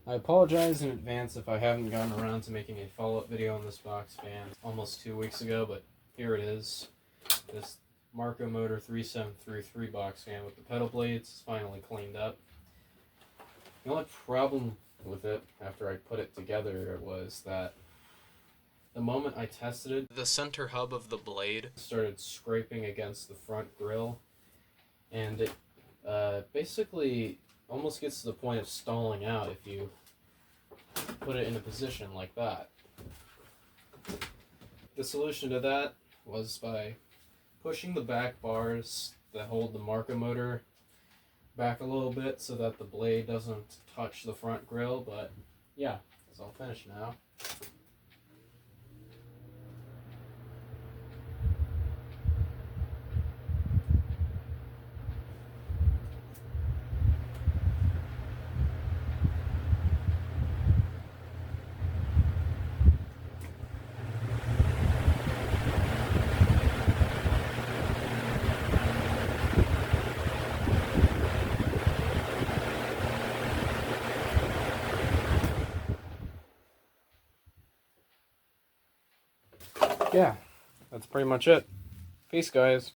I apologize in advance if I haven't gotten around to making a follow-up video on this box fan almost 2 weeks ago, but here it is. This Marco Motor 3733 box fan with the pedal blades is finally cleaned up. The only problem with it after I put it together was that the moment I tested it, the center hub of the blade started scraping against the front grille, and it basically almost gets to the point of stalling out if you put it in a position like that. The solution to that was by pushing the back bars that hold the Marco motor back a little bit so that the blade doesn't touch the front grille, but yeah, it's all finished now. Yeah, that's pretty much it. Peace, guys.